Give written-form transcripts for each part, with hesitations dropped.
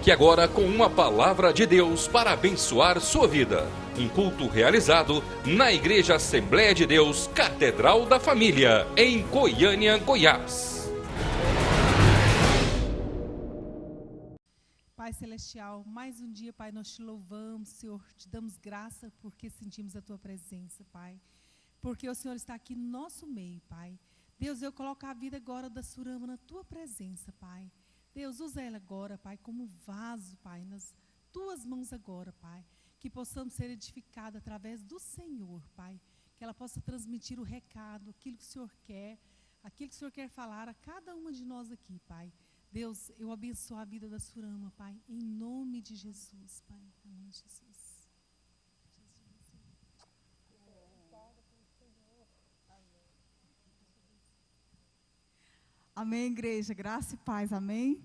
Fique agora com uma palavra de Deus para abençoar sua vida. Um culto realizado na Igreja Assembleia de Deus, Catedral da Família, em Goiânia, Goiás. Pai Celestial, mais um dia, Pai, nós te louvamos, Senhor, te damos graça porque sentimos a Tua presença, Pai. Porque o Senhor está aqui no nosso meio, Pai. Deus, eu coloco a vida agora da Surama na Tua presença, Pai. Deus, usa ela agora, Pai, como vaso, Pai, nas Tuas mãos agora, Pai. Que possamos ser edificados através do Senhor, Pai. Que ela possa transmitir o recado, aquilo que o Senhor quer falar a cada uma de nós aqui, Pai. Deus, eu abençoo a vida da Surama, Pai, em nome de Jesus, Pai, em nome de Jesus. Amém, igreja, graça e paz, amém?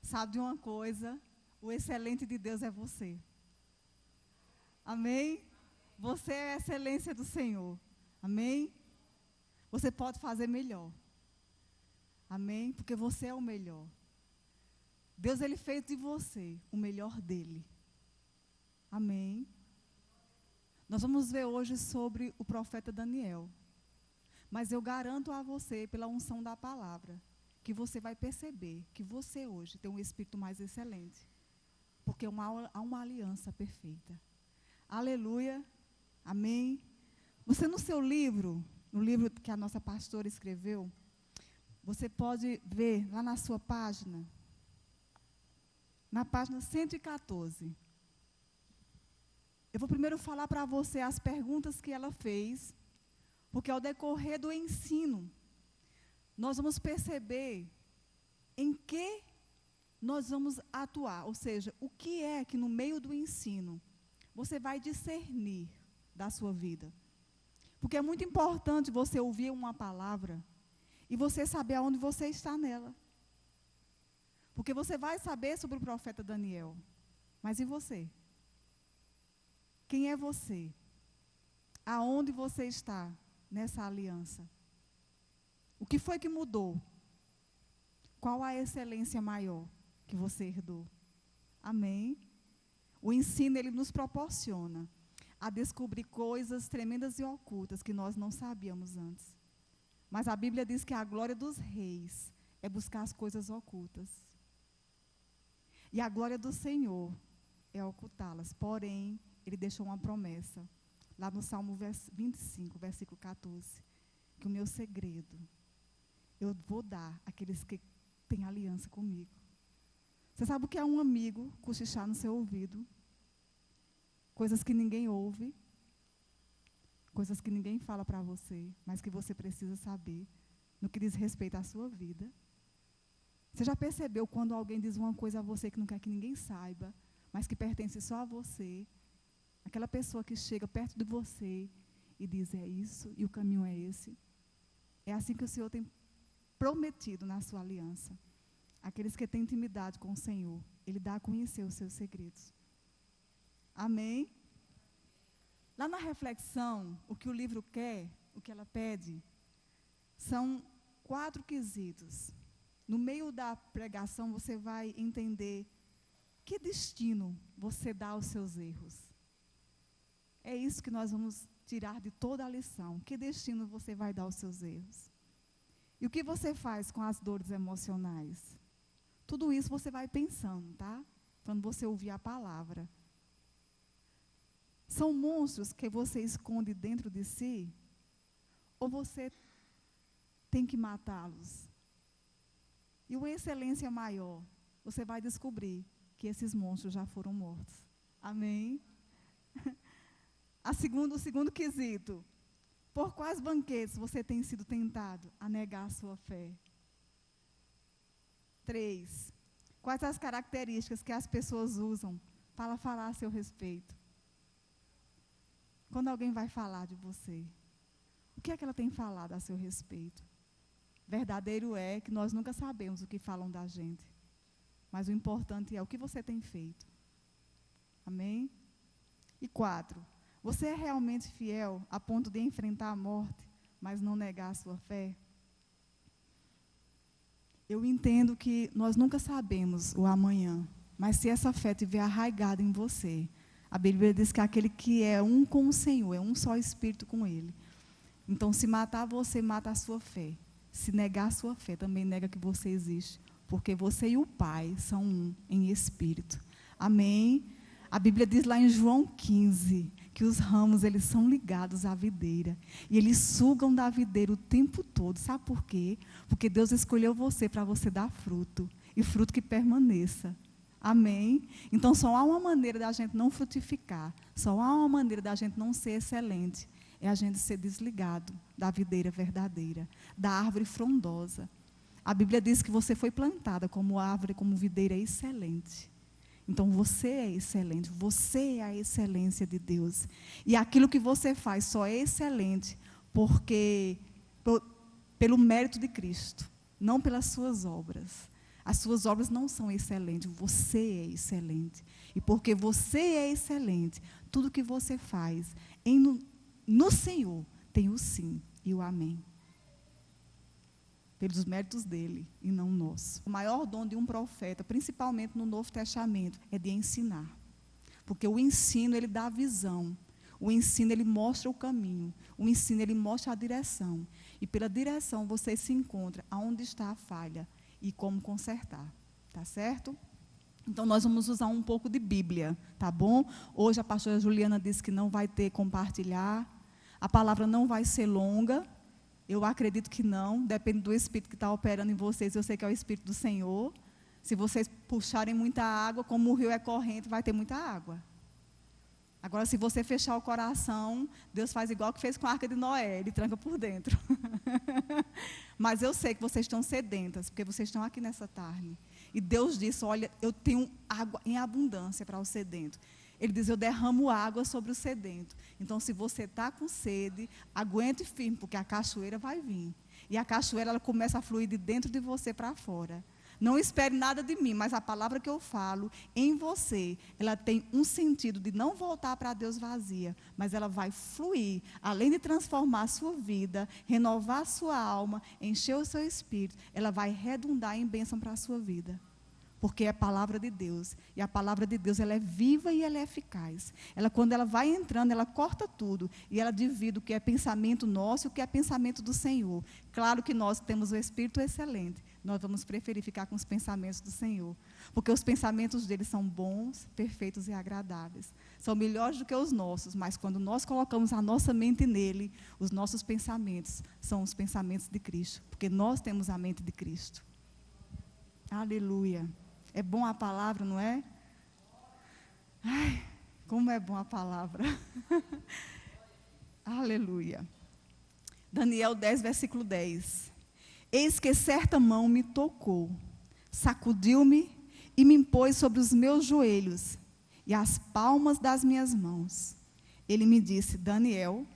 Sabe de uma coisa, o excelente de Deus é você. Amém? Você é a excelência do Senhor, amém? Você pode fazer melhor. Amém? Porque você é o melhor. Deus, Ele fez de você o melhor dEle. Amém? Nós vamos ver hoje sobre o profeta Daniel. Mas eu garanto a você, pela unção da palavra, que você vai perceber que você hoje tem um espírito mais excelente. Porque há uma aliança perfeita. Aleluia. Amém? Você no seu livro, no livro que a nossa pastora escreveu, você pode ver lá na sua página, na página 114. Eu vou primeiro falar para você as perguntas que ela fez, porque ao decorrer do ensino, nós vamos perceber em que nós vamos atuar. Ou seja, o que é que no meio do ensino você vai discernir da sua vida. Porque é muito importante você ouvir uma palavra e você saber aonde você está nela. Porque você vai saber sobre o profeta Daniel. Mas e você? Quem é você? Aonde você está nessa aliança? O que foi que mudou? Qual a excelência maior que você herdou? Amém? O ensino, ele nos proporciona a descobrir coisas tremendas e ocultas que nós não sabíamos antes. Mas a Bíblia diz que a glória dos reis é buscar as coisas ocultas. E a glória do Senhor é ocultá-las. Porém, Ele deixou uma promessa, lá no Salmo 25, versículo 14, que o meu segredo eu vou dar àqueles que têm aliança comigo. Você sabe o que é um amigo cochichar no seu ouvido? Coisas que ninguém ouve. Coisas que ninguém fala para você, mas que você precisa saber, no que diz respeito à sua vida. Você já percebeu quando alguém diz uma coisa a você que não quer que ninguém saiba, mas que pertence só a você? Aquela pessoa que chega perto de você e diz, é isso, e o caminho é esse. É assim que o Senhor tem prometido na sua aliança. Aqueles que têm intimidade com o Senhor, Ele dá a conhecer os seus segredos. Amém? Lá na reflexão, o que o livro quer, o que ela pede, são 4 quesitos. No meio da pregação, você vai entender que destino você dá aos seus erros. É isso que nós vamos tirar de toda a lição. Que destino você vai dar aos seus erros? E o que você faz com as dores emocionais? Tudo isso você vai pensando, tá? Quando você ouvir a palavra. São monstros que você esconde dentro de si? Ou você tem que matá-los? E uma excelência maior, você vai descobrir que esses monstros já foram mortos. Amém? O segundo quesito. Por quais banquetes você tem sido tentado a negar a sua fé? 3. Quais as características que as pessoas usam para falar a seu respeito? Quando alguém vai falar de você, o que é que ela tem falado a seu respeito? Verdadeiro é que nós nunca sabemos o que falam da gente. Mas o importante é o que você tem feito. Amém? E 4. Você é realmente fiel a ponto de enfrentar a morte, mas não negar a sua fé? Eu entendo que nós nunca sabemos o amanhã, Mas se essa fé estiver arraigada em você, a Bíblia diz que aquele que é um com o Senhor, é um só espírito com Ele. Então, se matar você, mata a sua fé. Se negar a sua fé, também nega que você existe. Porque você e o Pai são um em espírito. Amém? A Bíblia diz lá em João 15, que os ramos, eles são ligados à videira. E eles sugam da videira o tempo todo. Sabe por quê? Porque Deus escolheu você para você dar fruto. E fruto que permaneça. Amém? Então, só há uma maneira da gente não frutificar. Só há uma maneira da gente não ser excelente. É a gente ser desligado da videira verdadeira, da árvore frondosa. A Bíblia diz que você foi plantada como árvore, como videira excelente. Então, você é excelente, você é a excelência de Deus. E aquilo que você faz só é excelente pelo mérito de Cristo, não pelas suas obras. As suas obras não são excelentes, você é excelente. E porque você é excelente, tudo que você faz no Senhor tem o sim e o amém. Pelos méritos dele e não nosso. O maior dom de um profeta, principalmente no Novo Testamento, é de ensinar. Porque o ensino, ele dá a visão. O ensino, ele mostra o caminho. O ensino, ele mostra a direção. E pela direção, você se encontra aonde está a falha e como consertar. Tá certo? Então, nós vamos usar um pouco de Bíblia, tá bom? Hoje a pastora Juliana disse que não vai ter compartilhar. A palavra não vai ser longa. Eu acredito que não, depende do Espírito que está operando em vocês. Eu sei que é o Espírito do Senhor. Se vocês puxarem muita água, como o rio é corrente, vai ter muita água. Agora, se você fechar o coração, Deus faz igual que fez com a Arca de Noé, Ele tranca por dentro. Mas eu sei que vocês estão sedentas, porque vocês estão aqui nessa tarde. E Deus disse, olha, eu tenho água em abundância para o sedento. Ele diz, eu derramo água sobre o sedento. Então, se você está com sede, aguente firme, porque a cachoeira vai vir. E a cachoeira, ela começa a fluir de dentro de você para fora. Não espere nada de mim, mas a palavra que eu falo em você, ela tem um sentido de não voltar para Deus vazia, mas ela vai fluir, além de transformar a sua vida, renovar a sua alma, encher o seu espírito, ela vai redundar em bênção para a sua vida. Porque é a palavra de Deus. E a palavra de Deus, ela é viva e ela é eficaz. Ela, quando ela vai entrando, ela corta tudo. E ela divide o que é pensamento nosso e o que é pensamento do Senhor. Claro que nós temos o Espírito excelente. Nós vamos preferir ficar com os pensamentos do Senhor. Porque os pensamentos dele são bons, perfeitos e agradáveis. São melhores do que os nossos. Mas quando nós colocamos a nossa mente nele, os nossos pensamentos são os pensamentos de Cristo. Porque nós temos a mente de Cristo. Aleluia. É bom a palavra, não é? Ai, como é bom a palavra. Aleluia. Daniel 10, versículo 10. Eis que certa mão me tocou, sacudiu-me e me impôs sobre os meus joelhos e as palmas das minhas mãos. Ele me disse, Daniel,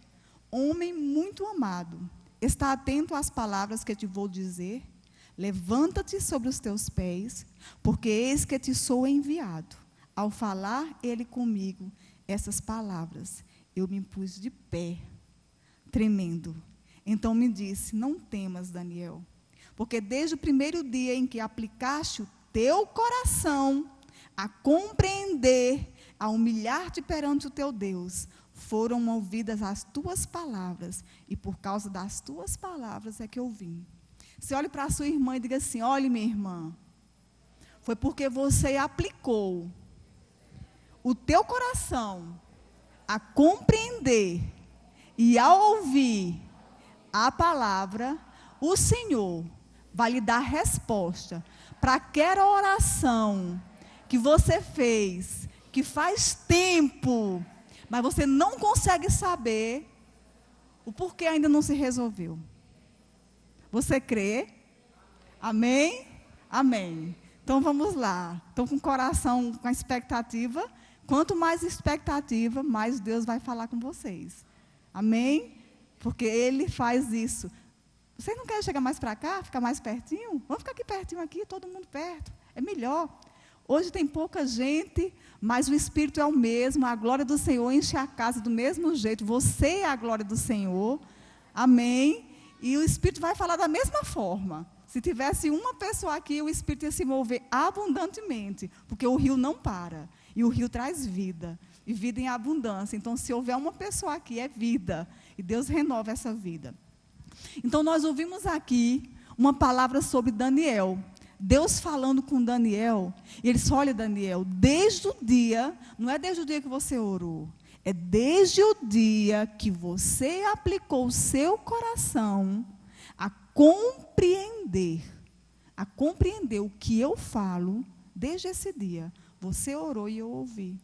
homem muito amado, está atento às palavras que te vou dizer? Levanta-te sobre os teus pés, porque eis que te sou enviado. Ao falar ele comigo essas palavras, eu me pus de pé, tremendo. Então me disse, não temas, Daniel, porque desde o primeiro dia em que aplicaste o teu coração a compreender, a humilhar-te perante o teu Deus, foram ouvidas as tuas palavras, e por causa das tuas palavras é que eu vim. Você olhe para a sua irmã e diga assim, olhe minha irmã, foi porque você aplicou o teu coração a compreender e a ouvir a palavra, o Senhor vai lhe dar resposta para aquela oração que você fez, que faz tempo, mas você não consegue saber o porquê ainda não se resolveu. Você crê? Amém? Amém. Então vamos lá. Estou com o coração com a expectativa. Quanto mais expectativa, mais Deus vai falar com vocês. Amém? Porque Ele faz isso. Vocês não querem chegar mais para cá, ficar mais pertinho? Vamos ficar aqui pertinho, aqui, todo mundo perto. É melhor. Hoje tem pouca gente, mas o Espírito é o mesmo. A glória do Senhor enche a casa do mesmo jeito. Você é a glória do Senhor. Amém? E o Espírito vai falar da mesma forma. se tivesse uma pessoa aqui, o Espírito ia se mover abundantemente, porque o rio não para, e o rio traz vida, e vida em abundância. Então, se houver uma pessoa aqui, é vida, e Deus renova essa vida. Então, nós ouvimos aqui uma palavra sobre Daniel, Deus falando com Daniel, e ele disse: olha, Daniel, desde o dia, não é desde o dia que você orou, é desde o dia que você aplicou o seu coração a compreender o que eu falo, desde esse dia, você orou e eu ouvi.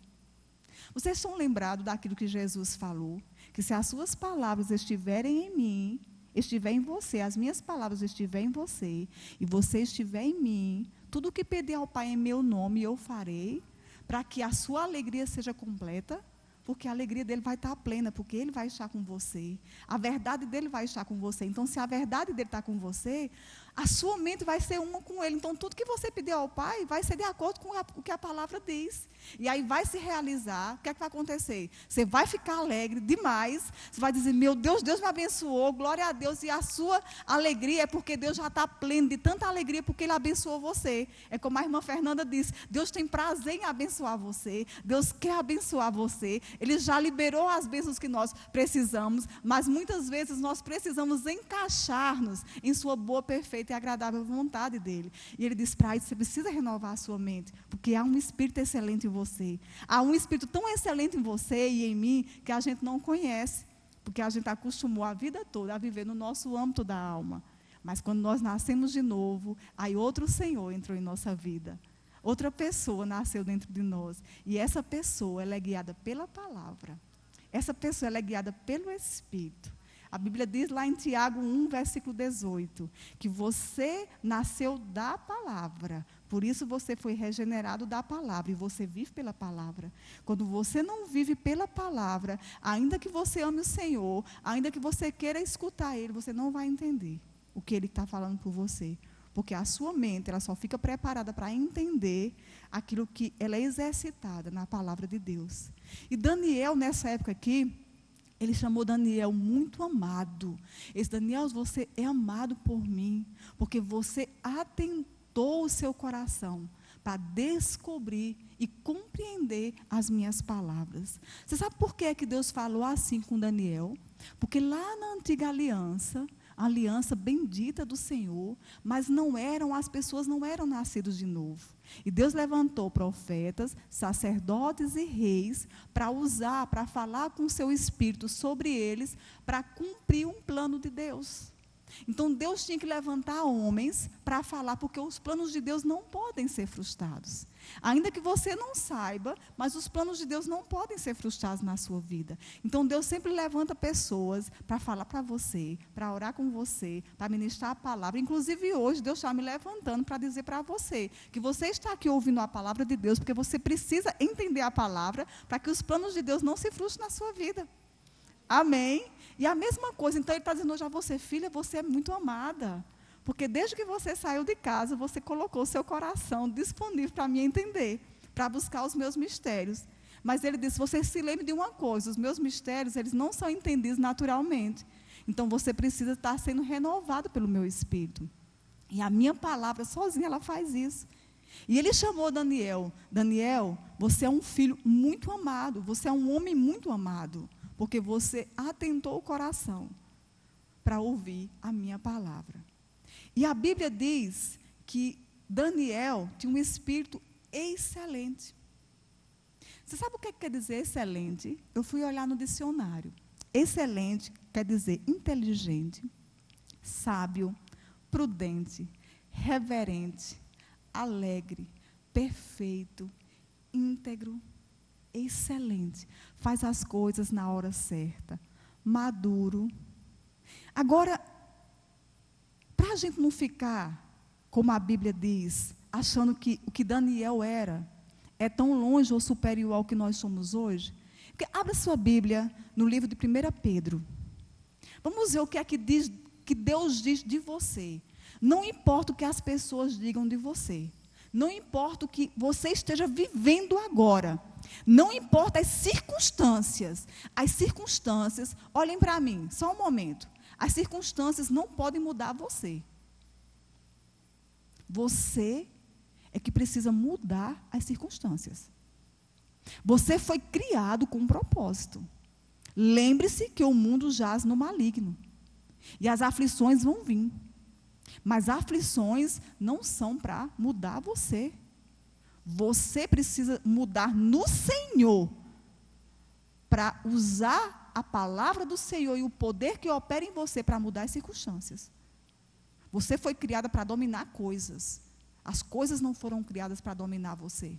Vocês estão lembrados daquilo que Jesus falou? Que se as suas palavras estiverem em mim, estiver em você, as minhas palavras estiverem em você, e você estiver em mim, tudo o que pedir ao Pai em meu nome, eu farei, para que a sua alegria seja completa, porque a alegria dele vai estar plena, porque ele vai estar com você. A verdade dele vai estar com você. Então, se a verdade dele está com você, a sua mente vai ser uma com ele. Então, tudo que você pedir ao Pai vai ser de acordo com o que a palavra diz. E aí vai se realizar. O que é que vai acontecer? Você vai ficar alegre demais. Você vai dizer: meu Deus, Deus me abençoou, glória a Deus. E a sua alegria é porque Deus já está pleno de tanta alegria, porque Ele abençoou você. É como a irmã Fernanda disse: Deus tem prazer em abençoar você. Deus quer abençoar você. Ele já liberou as bênçãos que nós precisamos, mas muitas vezes nós precisamos encaixar-nos em sua boa, perfeita e agradável vontade dEle. E Ele diz para isso: você precisa renovar a sua mente, porque há um Espírito excelente em você. Há um Espírito tão excelente em você e em mim, que a gente não conhece, porque a gente acostumou a vida toda a viver no nosso âmbito da alma. Mas quando nós nascemos de novo, aí outro Senhor entrou em nossa vida. Outra pessoa nasceu dentro de nós. E essa pessoa, ela é guiada pela palavra. Essa pessoa, ela é guiada pelo Espírito. A Bíblia diz lá em Tiago 1, versículo 18, que você nasceu da palavra. Por isso você foi regenerado da palavra. E você vive pela palavra. Quando você não vive pela palavra, ainda que você ame o Senhor, ainda que você queira escutar Ele, você não vai entender o que Ele está falando por você. Porque a sua mente, ela só fica preparada para entender aquilo que ela é exercitada na palavra de Deus. E Daniel, nessa época aqui, ele chamou Daniel muito amado. Ele disse: Daniel, você é amado por mim, porque você atentou o seu coração para descobrir e compreender as minhas palavras. Você sabe por que Deus falou assim com Daniel? Porque lá na antiga aliança, a aliança bendita do Senhor, mas as pessoas não eram nascidas de novo. E Deus levantou profetas, sacerdotes e reis para falar com o seu Espírito sobre eles, para cumprir um plano de Deus. Então Deus tinha que levantar homens para falar, porque os planos de Deus não podem ser frustrados. Ainda que você não saiba, mas os planos de Deus não podem ser frustrados na sua vida. Então Deus sempre levanta pessoas para falar para você, para orar com você, para ministrar a palavra. Inclusive hoje Deus está me levantando para dizer para você, que você está aqui ouvindo a palavra de Deus, porque você precisa entender a palavra, para que os planos de Deus não se frustrem na sua vida. Amém? E a mesma coisa, então ele está dizendo hoje a você: filha, você é muito amada. Porque desde que você saiu de casa, você colocou o seu coração disponível para me entender, para buscar os meus mistérios. Mas ele disse: você se lembre de uma coisa, os meus mistérios, eles não são entendidos naturalmente. Então você precisa estar sendo renovado pelo meu Espírito. E a minha palavra sozinha, ela faz isso. E ele chamou Daniel: Daniel, você é um filho muito amado, você é um homem muito amado, porque você atentou o coração para ouvir a minha palavra. E a Bíblia diz que Daniel tinha um espírito excelente. Você sabe o que quer dizer excelente? Eu fui olhar no dicionário. Excelente quer dizer inteligente, sábio, prudente, reverente, alegre, perfeito, íntegro, excelente. Faz as coisas na hora certa, maduro. Agora, para a gente não ficar, como a Bíblia diz, achando que o que Daniel era é tão longe ou superior ao que nós somos hoje, porque abra sua Bíblia no livro de 1 Pedro. Vamos ver o que é que Deus diz de você. Não importa o que as pessoas digam de você. Não importa o que você esteja vivendo agora. Não importa as circunstâncias. As circunstâncias, olhem para mim, só um momento. As circunstâncias não podem mudar você. Você é que precisa mudar as circunstâncias. Você foi criado com um propósito. Lembre-se que o mundo jaz no maligno. E as aflições vão vir. Mas aflições não são para mudar você. Você precisa mudar no Senhor, para usar a palavra do Senhor e o poder que opera em você para mudar as circunstâncias. Você foi criada para dominar coisas. As coisas não foram criadas para dominar você.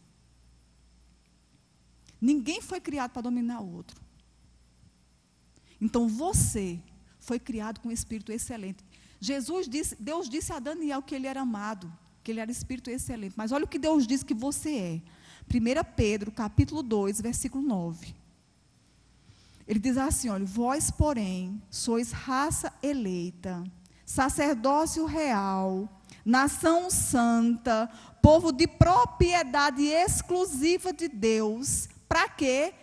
Ninguém foi criado para dominar o outro. Então você foi criado com um espírito excelente. Deus disse a Daniel que ele era amado, que ele era espírito excelente. Mas olha o que Deus diz que você é. 1 Pedro, capítulo 2, versículo 9. Ele diz assim, olha, vós, porém, sois raça eleita, sacerdócio real, nação santa, povo de propriedade exclusiva de Deus. Para quê?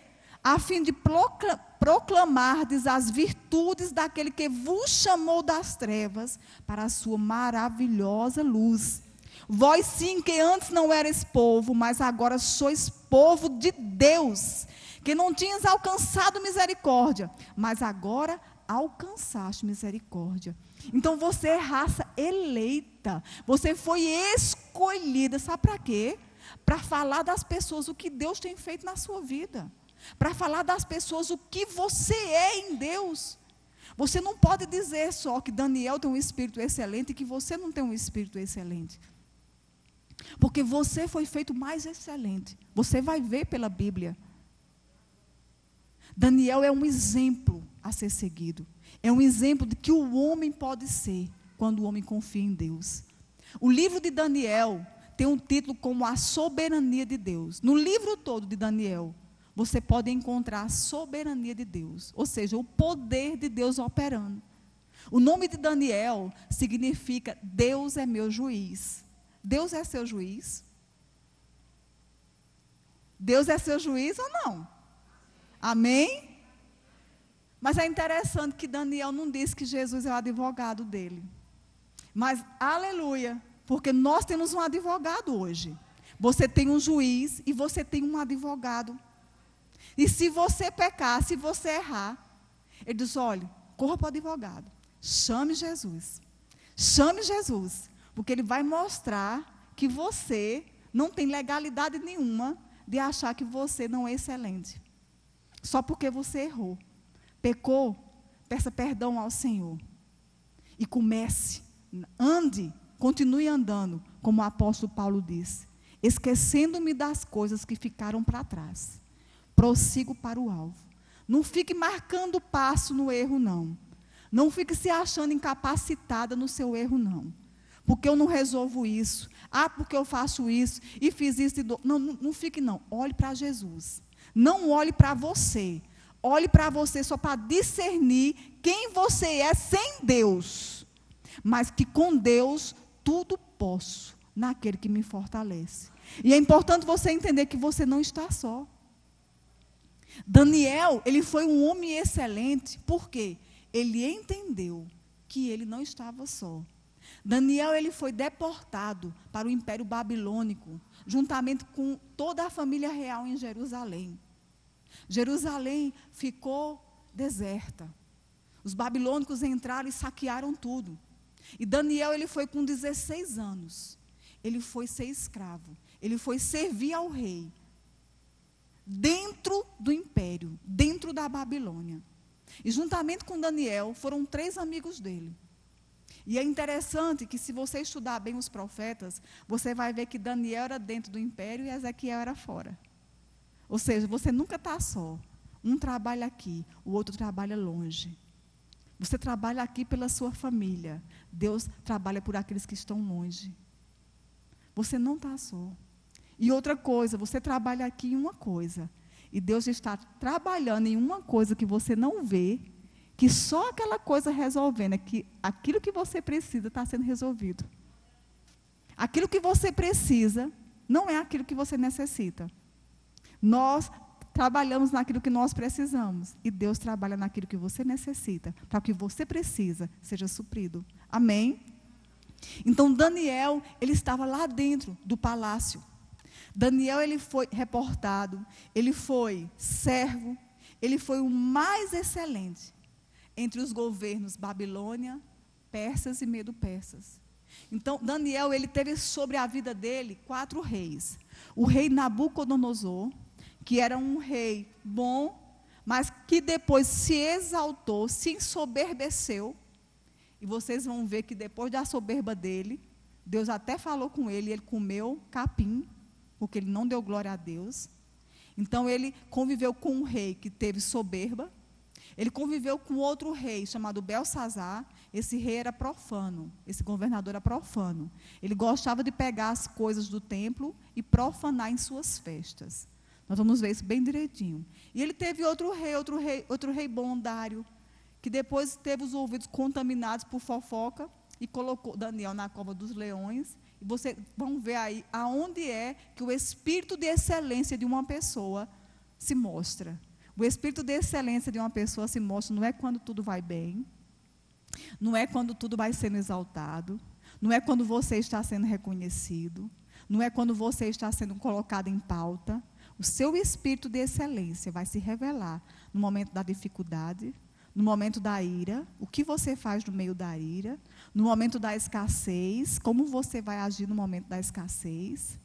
A fim de proclamardes as virtudes daquele que vos chamou das trevas para a sua maravilhosa luz. Vós sim, que antes não erais povo, mas agora sois povo de Deus, que não tinhas alcançado misericórdia, mas agora alcançaste misericórdia. Então você é raça eleita, você foi escolhida, sabe para quê? Para falar das pessoas o que Deus tem feito na sua vida, para falar das pessoas o que você é em Deus. Você não pode dizer só que Daniel tem um espírito excelente e que você não tem um espírito excelente, porque você foi feito mais excelente. Você vai ver pela Bíblia. Daniel é um exemplo a ser seguido. É um exemplo de que o homem pode ser quando o homem confia em Deus. O livro de Daniel tem um título como a soberania de Deus. No livro todo de Daniel, você pode encontrar a soberania de Deus, ou seja, o poder de Deus operando. O nome de Daniel significa Deus é meu juiz. Deus é seu juiz? Deus é seu juiz ou não? Amém? Mas é interessante que Daniel não disse que Jesus é o advogado dele. Mas, aleluia, porque nós temos um advogado hoje. Você tem um juiz e você tem um advogado. E se você pecar, se você errar, ele diz, olha, corra para o advogado. Chame Jesus. Chame Jesus. Porque ele vai mostrar que você não tem legalidade nenhuma de achar que você não é excelente. Só porque você errou. Pecou, peça perdão ao Senhor. E comece, ande, continue andando, como o apóstolo Paulo disse. Esquecendo-me das coisas que ficaram para trás. Prossigo para o alvo. Não fique marcando passo no erro, não. Não fique se achando incapacitada no seu erro, não. Porque eu não resolvo isso. Ah, porque eu faço isso e fiz isso. Não fique, não. Olhe para Jesus. Não olhe para você. Olhe para você só para discernir quem você é sem Deus. Mas que com Deus tudo posso naquele que me fortalece. E é importante você entender que você não está só. Daniel, ele foi um homem excelente. Por quê? Ele entendeu que ele não estava só. Daniel, ele foi deportado para o Império Babilônico, juntamente com toda a família real em Jerusalém. Jerusalém ficou deserta. Os babilônicos entraram e saquearam tudo. E Daniel, ele foi com 16 anos. Ele foi ser escravo. Ele foi servir ao rei. Dentro do império, dentro da Babilônia. E juntamente com Daniel, foram 3 amigos dele. E é interessante que se você estudar bem os profetas, você vai ver que Daniel era dentro do império e Ezequiel era fora. Ou seja, você nunca está só. Um trabalha aqui, o outro trabalha longe. Você trabalha aqui pela sua família. Deus trabalha por aqueles que estão longe. Você não está só. E outra coisa, você trabalha aqui em uma coisa. E Deus está trabalhando em uma coisa que você não vê, que só aquela coisa resolvendo, é que aquilo que você precisa está sendo resolvido. Aquilo que você precisa não é aquilo que você necessita. Nós trabalhamos naquilo que nós precisamos. E Deus trabalha naquilo que você necessita, para que o que você precisa seja suprido. Amém? Então Daniel, ele estava lá dentro do palácio. Daniel, ele foi reportado, ele foi servo, ele foi o mais excelente entre os governos Babilônia, persas e medo-persas. Então, Daniel, ele teve sobre a vida dele 4 reis. O rei Nabucodonosor, que era um rei bom, mas que depois se exaltou, se ensoberbeceu. E vocês vão ver que depois da soberba dele, Deus até falou com ele, ele comeu capim, porque ele não deu glória a Deus. Então, ele conviveu com um rei que teve soberba. Ele conviveu com outro rei chamado Belsazar. Esse rei era profano, esse governador era profano. Ele gostava de pegar as coisas do templo e profanar em suas festas. Nós vamos ver isso bem direitinho. E ele teve outro rei bondário, que depois teve os ouvidos contaminados por fofoca e colocou Daniel na cova dos leões. E vocês vão ver aí aonde é que o espírito de excelência de uma pessoa se mostra. O espírito de excelência de uma pessoa se mostra não é quando tudo vai bem, não é quando tudo vai sendo exaltado, não é quando você está sendo reconhecido, não é quando você está sendo colocado em pauta. O seu espírito de excelência vai se revelar no momento da dificuldade, no momento da ira, o que você faz no meio da ira, no momento da escassez, como você vai agir no momento da escassez,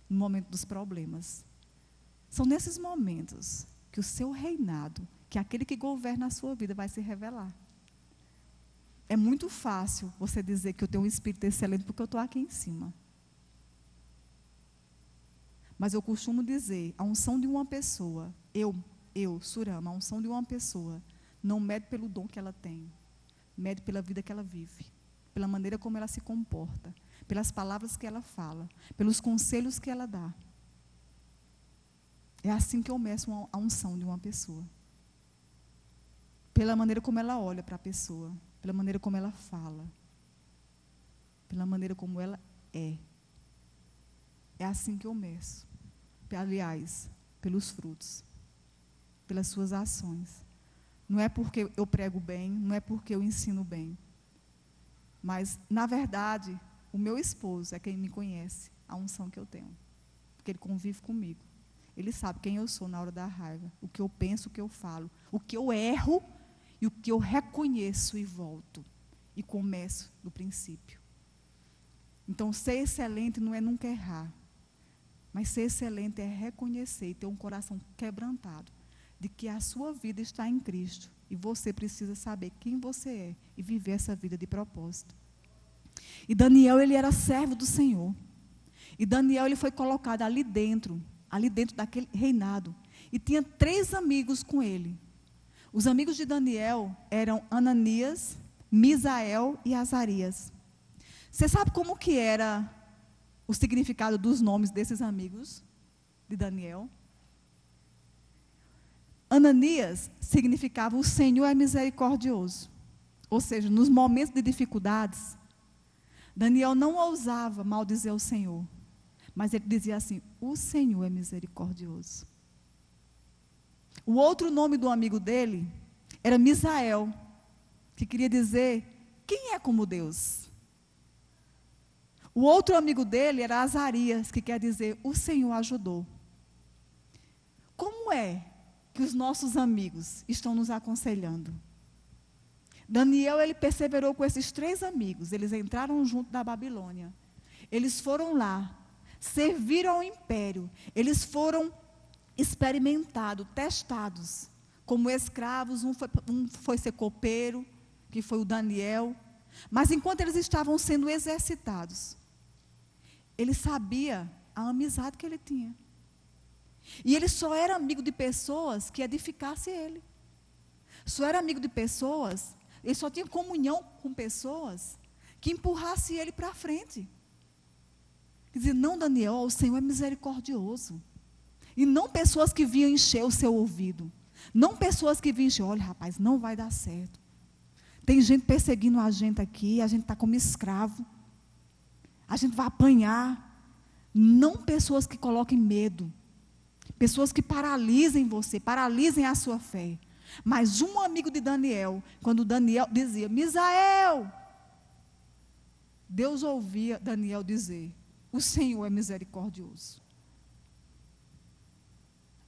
no momento dos problemas. São nesses momentos que o seu reinado, que aquele que governa a sua vida vai se revelar. É muito fácil você dizer que eu tenho um espírito excelente porque eu estou aqui em cima. Mas eu costumo dizer, a unção de uma pessoa, Surama, a unção de uma pessoa, não mede pelo dom que ela tem, mede pela vida que ela vive, pela maneira como ela se comporta, pelas palavras que ela fala, pelos conselhos que ela dá. É assim que eu meço a unção de uma pessoa. Pela maneira como ela olha para a pessoa, pela maneira como ela fala, pela maneira como ela é. É assim que eu meço. Aliás, pelos frutos, pelas suas ações. Não é porque eu prego bem, não é porque eu ensino bem. Mas, na verdade, o meu esposo é quem me conhece, a unção que eu tenho. Porque ele convive comigo. Ele sabe quem eu sou na hora da raiva, o que eu penso, o que eu falo, o que eu erro e o que eu reconheço e volto. E começo do princípio. Então, ser excelente não é nunca errar. Mas ser excelente é reconhecer e ter um coração quebrantado de que a sua vida está em Cristo. E você precisa saber quem você é e viver essa vida de propósito. E Daniel, ele era servo do Senhor. E Daniel, ele foi colocado ali dentro daquele reinado. E tinha 3 amigos com ele. Os amigos de Daniel eram Ananias, Misael e Azarias. Você sabe como que era o significado dos nomes desses amigos de Daniel? Ananias significava o Senhor é misericordioso. Ou seja, nos momentos de dificuldades, Daniel não ousava maldizer o Senhor. Mas ele dizia assim, o Senhor é misericordioso. O outro nome do amigo dele era Misael, que queria dizer, quem é como Deus? O outro amigo dele era Azarias, que quer dizer, o Senhor ajudou. Como é que os nossos amigos estão nos aconselhando? Daniel, ele perseverou com esses 3 amigos, eles entraram junto da Babilônia. Eles foram lá, serviram ao império, eles foram experimentados, testados, como escravos, um foi ser copeiro, que foi o Daniel. Mas enquanto eles estavam sendo exercitados, ele sabia a amizade que ele tinha. E ele só era amigo de pessoas que edificassem ele. Só era amigo de pessoas, ele só tinha comunhão com pessoas que empurrassem ele para frente. Quer dizer, não, Daniel, o Senhor é misericordioso. E não pessoas que vinham encher o seu ouvido. Não pessoas que vinham encher, olha rapaz, não vai dar certo. Tem gente perseguindo a gente aqui, a gente está como escravo. A gente vai apanhar. Não pessoas que coloquem medo. Pessoas que paralisem você, paralisem a sua fé. Mas um amigo de Daniel, quando Daniel dizia, Misael, Deus ouvia Daniel dizer: o Senhor é misericordioso.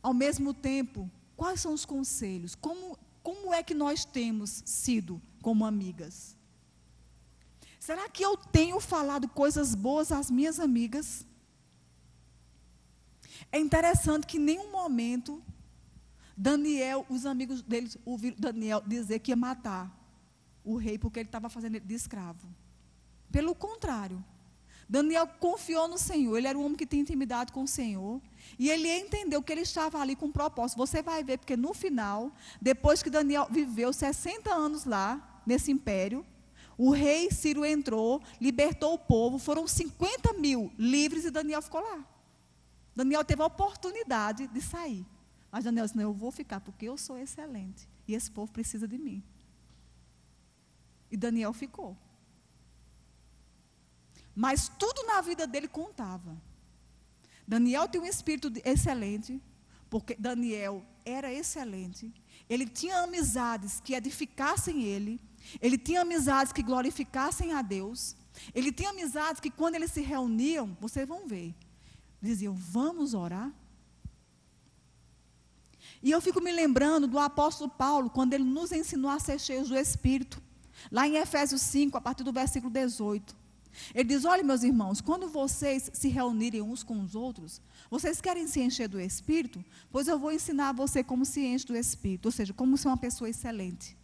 Ao mesmo tempo, quais são os conselhos? Como é que nós temos sido como amigas? Será que eu tenho falado coisas boas às minhas amigas? É interessante que em nenhum momento Daniel, os amigos deles ouviram Daniel dizer que ia matar o rei porque ele estava fazendo ele de escravo. Pelo contrário, Daniel confiou no Senhor. Ele era um homem que tinha intimidade com o Senhor. E ele entendeu que ele estava ali com um propósito. Você vai ver, porque no final, depois que Daniel viveu 60 anos lá, nesse império, o rei Ciro entrou, libertou o povo, foram 50 mil livres e Daniel ficou lá. Daniel teve a oportunidade de sair. Mas Daniel disse: não, eu vou ficar, porque eu sou excelente. E esse povo precisa de mim. E Daniel ficou. Mas tudo na vida dele contava. Daniel tem um espírito excelente, porque Daniel era excelente. Ele tinha amizades que edificassem ele. Ele tinha amizades que glorificassem a Deus. Ele tinha amizades que quando eles se reuniam, vocês vão ver, diziam: vamos orar. E eu fico me lembrando do apóstolo Paulo, quando ele nos ensinou a ser cheios do Espírito. Lá em Efésios 5, a partir do versículo 18. Ele diz: olha, meus irmãos, quando vocês se reunirem uns com os outros, vocês querem se encher do Espírito? Pois eu vou ensinar a você como se enche do Espírito, ou seja, como ser uma pessoa excelente.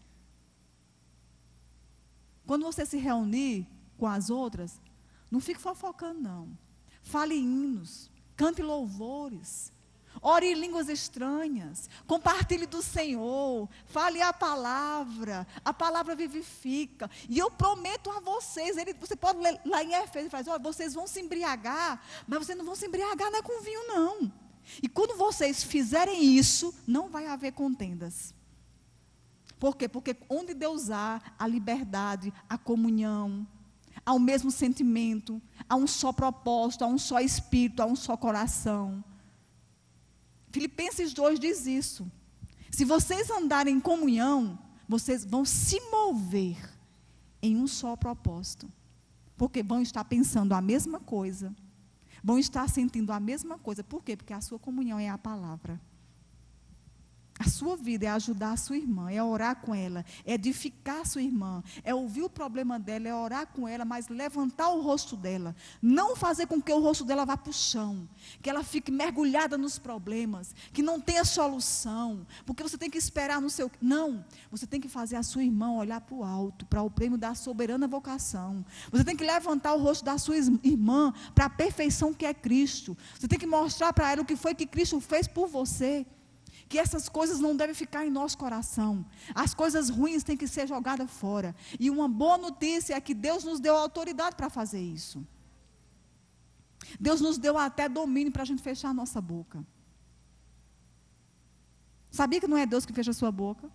Quando você se reunir com as outras, não fique fofocando, não. Fale hinos, cante louvores, ore em línguas estranhas, compartilhe do Senhor, fale a palavra vivifica. E eu prometo a vocês, você pode ler lá em Efésios, ele faz: olha, vocês vão se embriagar, mas vocês não vão se embriagar, não é com vinho, não. E quando vocês fizerem isso, não vai haver contendas. Por quê? Porque onde Deus há a liberdade, a comunhão, há o mesmo sentimento, há um só propósito, há um só espírito, há um só coração. Filipenses 2 diz isso. Se vocês andarem em comunhão, vocês vão se mover em um só propósito. Porque vão estar pensando a mesma coisa, vão estar sentindo a mesma coisa. Por quê? Porque a sua comunhão é a palavra. A sua vida é ajudar a sua irmã, é orar com ela, é edificar a sua irmã, é ouvir o problema dela, é orar com ela, mas levantar o rosto dela. Não fazer com que o rosto dela vá para o chão, que ela fique mergulhada nos problemas, que não tenha solução, porque você tem que esperar no seu... Não, você tem que fazer a sua irmã olhar para o alto, para o prêmio da soberana vocação. Você tem que levantar o rosto da sua irmã para a perfeição que é Cristo. Você tem que mostrar para ela o que foi que Cristo fez por você. Que essas coisas não devem ficar em nosso coração. As coisas ruins têm que ser jogadas fora. E uma boa notícia é que Deus nos deu autoridade para fazer isso. Deus nos deu até domínio para a gente fechar a nossa boca. Sabia que não é Deus que fecha a sua boca?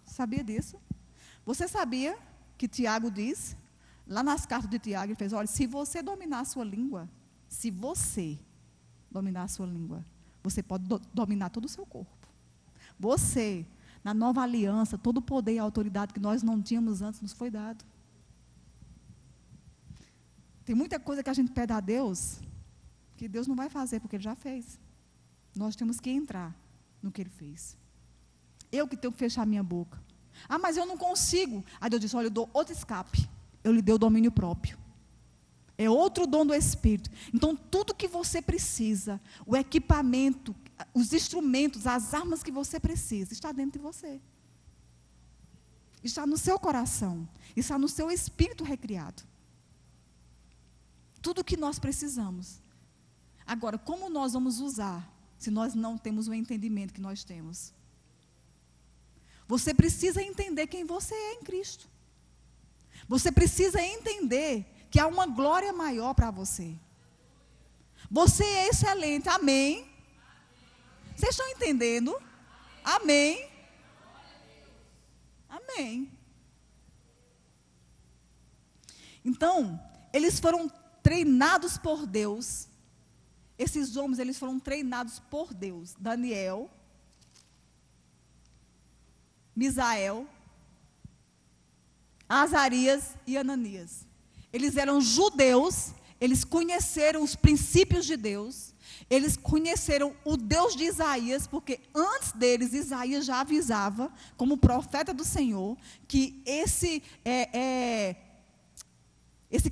Sabia disso? Você sabia que Tiago diz, lá nas cartas de Tiago, ele fez: olha, se você dominar a sua língua, se você dominar a sua língua, você pode dominar todo o seu corpo. Você, na nova aliança, todo o poder e a autoridade que nós não tínhamos antes nos foi dado. Tem muita coisa que a gente pede a Deus, que Deus não vai fazer, porque Ele já fez. Nós temos que entrar no que Ele fez. Eu que tenho que fechar a minha boca. Ah, mas eu não consigo. Aí Deus disse: olha, eu dou outro escape. Eu lhe dei o domínio próprio. É outro dom do Espírito. Então, tudo que você precisa, o equipamento, os instrumentos, as armas que você precisa, está dentro de você. Está no seu coração. Está no seu espírito recriado. Tudo o que nós precisamos. Agora, como nós vamos usar, se nós não temos o entendimento que nós temos? Você precisa entender quem você é em Cristo. Você precisa entender que há uma glória maior para você. Você é excelente, amém? Vocês estão entendendo? Amém? Amém. Então, eles foram treinados por Deus. Esses homens, eles foram treinados por Deus. Daniel, Misael, Azarias e Ananias. Eles eram judeus, eles conheceram os princípios de Deus, eles conheceram o Deus de Isaías, porque antes deles, Isaías já avisava, como profeta do Senhor, que esse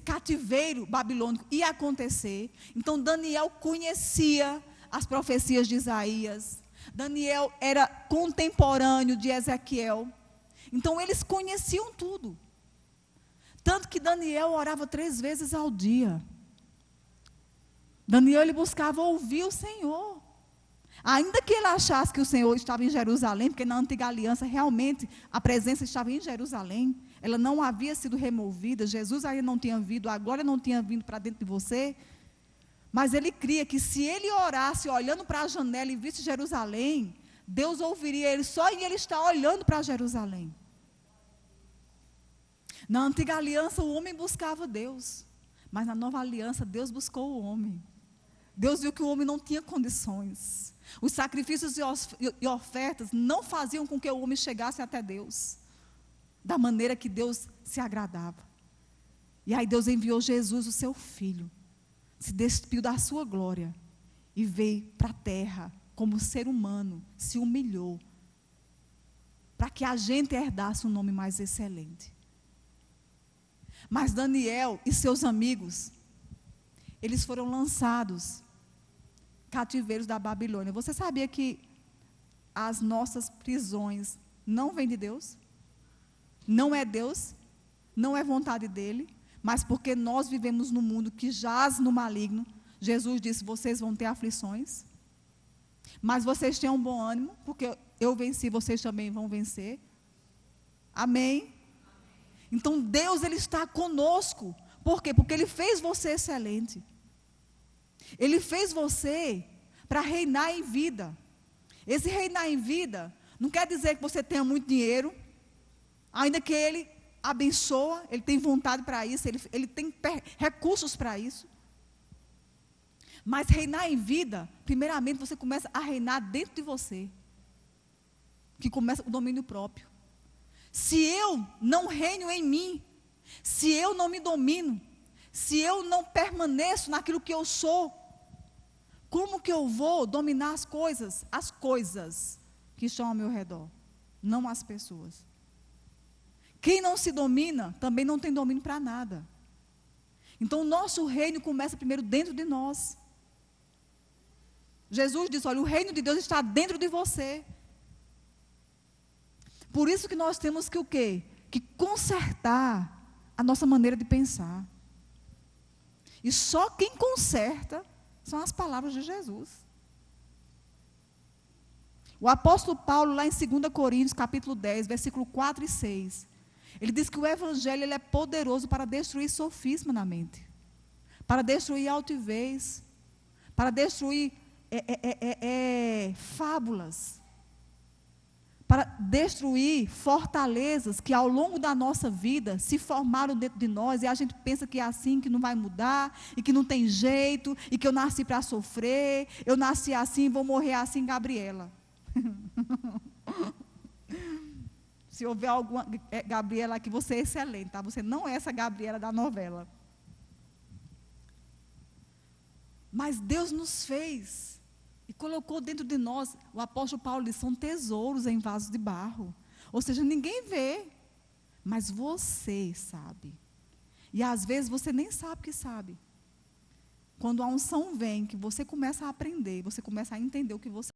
cativeiro babilônico ia acontecer. Então, Daniel conhecia as profecias de Isaías. Daniel era contemporâneo de Ezequiel. Então, eles conheciam tudo. Tanto que Daniel orava 3 vezes ao dia. Daniel, ele buscava ouvir o Senhor. Ainda que ele achasse que o Senhor estava em Jerusalém, porque na antiga aliança, realmente, a presença estava em Jerusalém. Ela não havia sido removida. Jesus ainda não tinha vindo, a glória não tinha vindo para dentro de você. Mas ele cria que se ele orasse olhando para a janela e visse Jerusalém, Deus ouviria ele só em ele estar olhando para Jerusalém. Na antiga aliança o homem buscava Deus, mas na nova aliança Deus buscou o homem. Deus viu que o homem não tinha condições. Os sacrifícios e ofertas não faziam com que o homem chegasse até Deus da maneira que Deus se agradava. E aí Deus enviou Jesus, o seu filho, se despiu da sua glória e veio para a terra como ser humano, se humilhou, para que a gente herdasse um nome mais excelente. Mas Daniel e seus amigos, eles foram lançados cativeiros da Babilônia. Você sabia que as nossas prisões não vêm de Deus? Não é Deus, não é vontade dele, mas porque nós vivemos num mundo que jaz no maligno. Jesus disse, vocês vão ter aflições, mas vocês tenham bom ânimo, porque eu venci, vocês também vão vencer. Amém? Então Deus, ele está conosco. Por quê? Porque ele fez você excelente. Ele fez você para reinar em vida. Esse reinar em vida não quer dizer que você tenha muito dinheiro, ainda que ele abençoa, ele tem vontade para isso, ele tem recursos para isso. Mas reinar em vida, primeiramente você começa a reinar dentro de você, que começa o domínio próprio. Se eu não reino em mim, se eu não me domino, se eu não permaneço naquilo que eu sou, como que eu vou dominar as coisas que estão ao meu redor, não as pessoas? Quem não se domina, também não tem domínio para nada. Então o nosso reino começa primeiro dentro de nós. Jesus disse, olha, o reino de Deus está dentro de você. Por isso que nós temos que o quê? Que consertar a nossa maneira de pensar. E só quem conserta são as palavras de Jesus. O apóstolo Paulo, lá em 2 Coríntios, capítulo 10, versículo 4 e 6, ele diz que o evangelho, ele é poderoso para destruir sofisma na mente, para destruir altivez, para destruir fábulas, para destruir fortalezas que ao longo da nossa vida se formaram dentro de nós, e a gente pensa que é assim, que não vai mudar, e que não tem jeito, e que eu nasci para sofrer, eu nasci assim, vou morrer assim, Gabriela. Se houver alguma Gabriela aqui, você é excelente, tá? Você não é essa Gabriela da novela. Mas Deus nos fez e colocou dentro de nós, o apóstolo Paulo diz, são tesouros em vasos de barro. Ou seja, ninguém vê, mas você sabe. E às vezes você nem sabe que sabe. Quando a unção vem, que você começa a aprender, você começa a entender o que você